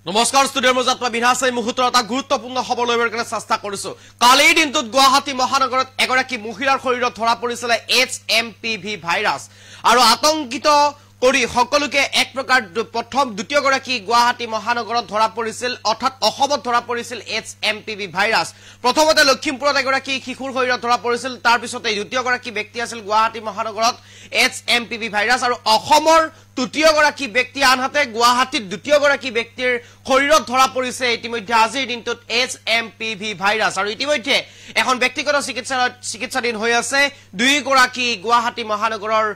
নমস্কাৰ ষ্টুডিঅ'ৰ মাজত মই বিনাশাই মুহূৰ্তৰ এটা গুৰুত্বপূৰ্ণ খবৰ লৈ কাৰণে চেষ্টা কৰিছো কালিৰ দিনটোত গুৱাহাটী মহানগৰত এগৰাকী মহিলাৰ শৰীৰত ধৰা পৰিছিল HMPV ভাইৰাছ আৰু আতংকিত কৰি সকলোকে এক প্ৰকাৰ প্ৰথম দ্বিতীয় গৰাকী গুৱাহাটী মহানগৰত ধৰা পৰিছিল অৰ্থাৎ অসমত ধৰা পৰিছিল HMPV ভাইৰাছ প্ৰথমতে লক্ষিমপুৰত এগৰাকী শিশুৰ শৰীৰত ধৰা পৰিছিল তাৰ পিছতে দ্বিতীয় গৰাকী ব্যক্তি আছিল গুৱাহাটী মহানগৰত HMPV ভাইৰাছ আৰু অসমৰ তৃতীয় গৰাকী ব্যক্তি আনহাতে গুৱাহাটীত দ্বিতীয় গৰাকী ব্যক্তিৰ শৰীৰত ধৰা পৰিছে ইতিমধ্যে আজিৰ দিনটোত HMPV ভাইৰাছ আৰু ইতিমধ্যে এখন ব্যক্তিগত চিকিৎসাধীন হৈ আছে দুই গৰাকী গুৱাহাটী মহানগৰৰ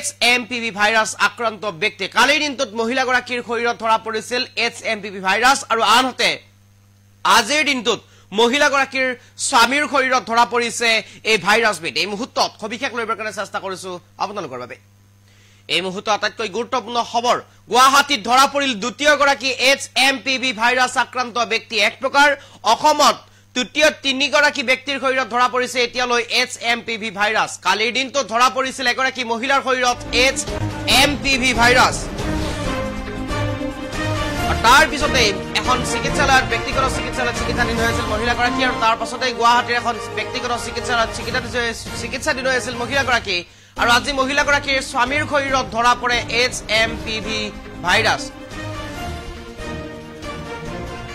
HMPV ভাইৰাছ আক্ৰান্ত ব্যক্তি কালিৰ দিনটোত মহিলা গৰাকীৰ শৰীৰত ধৰা পৰিছিল HMPV ভাইৰাছ আৰু আনহাতে আজিৰ দিনটোত মহিলা গৰাকীৰ স্বামীৰ শৰীৰত ধৰা পৰিছে এই ভাইৰাছবিধ এই মুহূৰ্তত সবিশেষ লইবৰ কাৰণে চেষ্টা কৰিছো আপোনালোকৰ বাবে এই মুহূৰ্তত আটাইতকৈ গুৰুত্বপূৰ্ণ খবৰ গুৱাহাটীত ধৰা পৰিল দ্বিতীয় গৰাকী HMPV ভাইৰাছ আক্ৰান্ত ব্যক্তি এক প্ৰকাৰ অসমত তৃতীয় তিনি গৰাকী ব্যক্তিৰ শৰীৰত ধৰা পৰিছে এতিয়ালৈ HMPV ভাইৰাছ কালিৰ দিনটোত ধৰা পৰিছিল এগৰাকী মহিলাৰ শৰীৰত HMPV ভাইৰাছ তাৰ পিছতে এখন চিকিৎসালয়ত ব্যক্তিগত চিকিৎসাধীন হৈ আছিল মহিলাগৰাকী আৰু তাৰ পাছতে গুৱাহাটীৰ এখন ব্যক্তিগত চিকিৎসালয়ত চিকিৎসাধীন হৈ আছিল মহিলাগৰাকী আৰু আজি মহিলাগৰাকীৰ স্বামীৰ শৰীৰত ধৰা পৰে HMPV ভাইৰাছ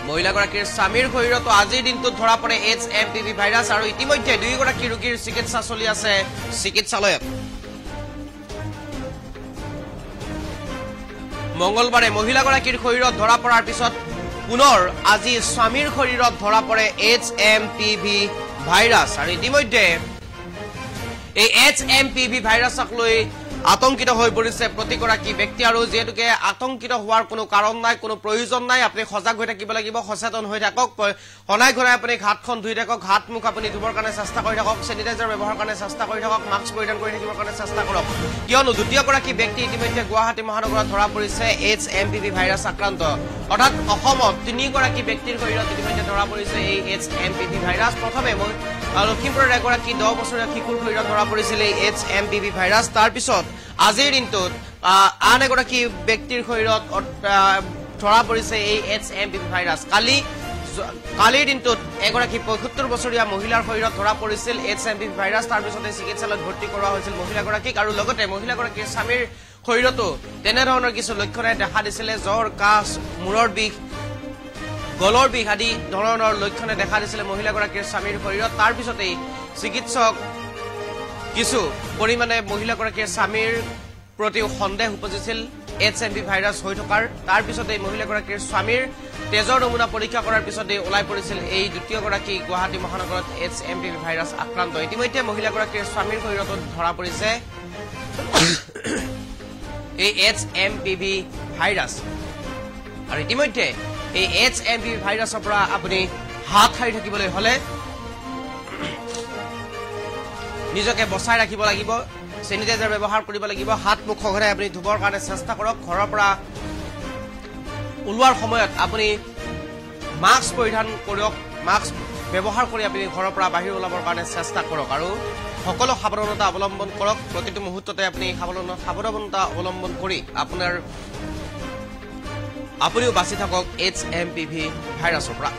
মহিলাগৰাকীৰ স্বামীৰ শৰীৰত আজিৰ দিনটোত ধৰা পৰে HMPV ভাইৰাছ আৰু ইতিমধ্যে দুইগৰাকী ৰোগীৰ চিকিৎসা চলি আছে চিকিৎসালয়ত মঙ্গলবাৰে মহিলাগৰাকীৰ শৰীৰত ধৰা পৰাৰ পিছত পুনৰ আজি স্বামীৰ শৰীৰত ধৰা পৰে HMPV ভাইৰাছ আৰু ইতিমধ্যে এই HMPV ভাইৰাছক লৈ আতংকিত হৈ পৰিছে প্ৰতিগৰাকী ব্যক্তি আৰু যেহেতুকে আতংকিত হোৱাৰ কোনো কাৰণ নাই কোনো প্ৰয়োজন নাই আপুনি সজাগ হৈ থাকিব লাগিব সচেতন হৈ থাকক হনাই ঘনাই আপুনি ঘাটখন ধুই থাকক হাত মুখ আপুনি ধুবৰ কাৰণে চেষ্টা কৰি থাকক স্যানিটাইজাৰ ব্যৱহাৰ কাৰণে চেষ্টা কৰি থাকক মাস্ক পৰিধান কৰি থাকিবৰ কাৰণে চেষ্টা কৰক কিয়নো দ্বিতীয় গৰাকী ব্যক্তি ইতিমধ্যে গুৱাহাটী মহানগৰত ধৰা পৰিছে HMPV ভাইৰাছ আক্ৰান্ত অৰ্থাৎ অসমত তিনি গৰাকী ব্যক্তিৰ শৰীৰত ইতিমধ্যে ধৰা পৰিছে এই HMPV ভাইৰাছ প্ৰথমে লক্ষিমপুৰৰ এগৰাকী 10 বছৰীয়া শিশুৰ শৰীৰত ধৰা পৰিছিল এই HMPV ভাইৰাছ তাৰ পিছত আজিৰ দিনটোত আন এগৰাকী ব্যক্তিৰ শৰীৰত ধৰা পৰিছে এই HMPV ভাইৰাছ কালিৰ দিনটোত এগৰাকী 75 বছৰীয়া মহিলাৰ শৰীৰত ধৰা পৰিছিল HMPV ভাইৰাছ তাৰ পিছতে চিকিৎসালয়ত ভৰ্তি কৰোৱা হৈছিল মহিলাগৰাকীক আৰু লগতে মহিলাগৰাকীৰ স্বামীৰ শৰীৰতো তেনেধৰণৰ কিছু লক্ষণে দেখা দিছিলে জ্বৰ কাহ মূৰৰ বিষ গলৰ বিষ আদি ধৰণৰ লক্ষণে দেখা দিছিলে মহিলাগৰাকীৰ স্বামীৰ শৰীৰত তাৰ পিছতেই চিকিৎসক কিছু পৰিমাণে মহিলাগৰাকীৰ স্বামীৰ প্ৰতি সন্দেহ উপজিছিল HMPV ভাইৰাছ হৈ থকাৰ তাৰ পিছতে মহিলাগৰাকীৰ স্বামীৰ তেজৰ নমুনা পৰীক্ষা কৰাৰ পিছতে ওলাই পৰিছিল এই দ্বিতীয় গৰাকী গুৱাহাটী মহানগৰত HMPV ভাইৰাছ আক্ৰান্ত ইতিমধ্যে মহিলাগৰাকীৰ স্বামীৰ শৰীৰত ধৰা পৰিছে এই HMPV ভাইৰাছ আৰু ইতিমধ্যে এই HMPV ভাইৰাছৰ পৰা আপুনি হাত সাৰি থাকিবলৈ হলে নিজকে বচাই ৰাখিব লাগিব স্যানিটাইজাৰ ব্যৱহাৰ কৰিব লাগিব হাত মুখ সঘনাই আপুনি ধুবৰ কাৰণে চেষ্টা কৰক ঘৰৰ পৰা ওলোৱাৰ সময়ত আপুনি মাস্ক পৰিধান কৰক মাস্ক ব্যৱহাৰ কৰি আপুনি ঘৰৰ পৰা বাহিৰ ওলাবৰ কাৰণে চেষ্টা কৰক আৰু সকলো সাৱধানতা অৱলম্বন কৰক প্ৰতিটো মুহূৰ্ততে আপুনি সাৱধানতা অৱলম্বন কৰি আপুনিও বাচি থাকক HMPV ভাইৰাছৰ পৰা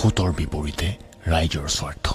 ভূতৰ বিপৰীতে ৰাইজৰ স্বাৰ্থ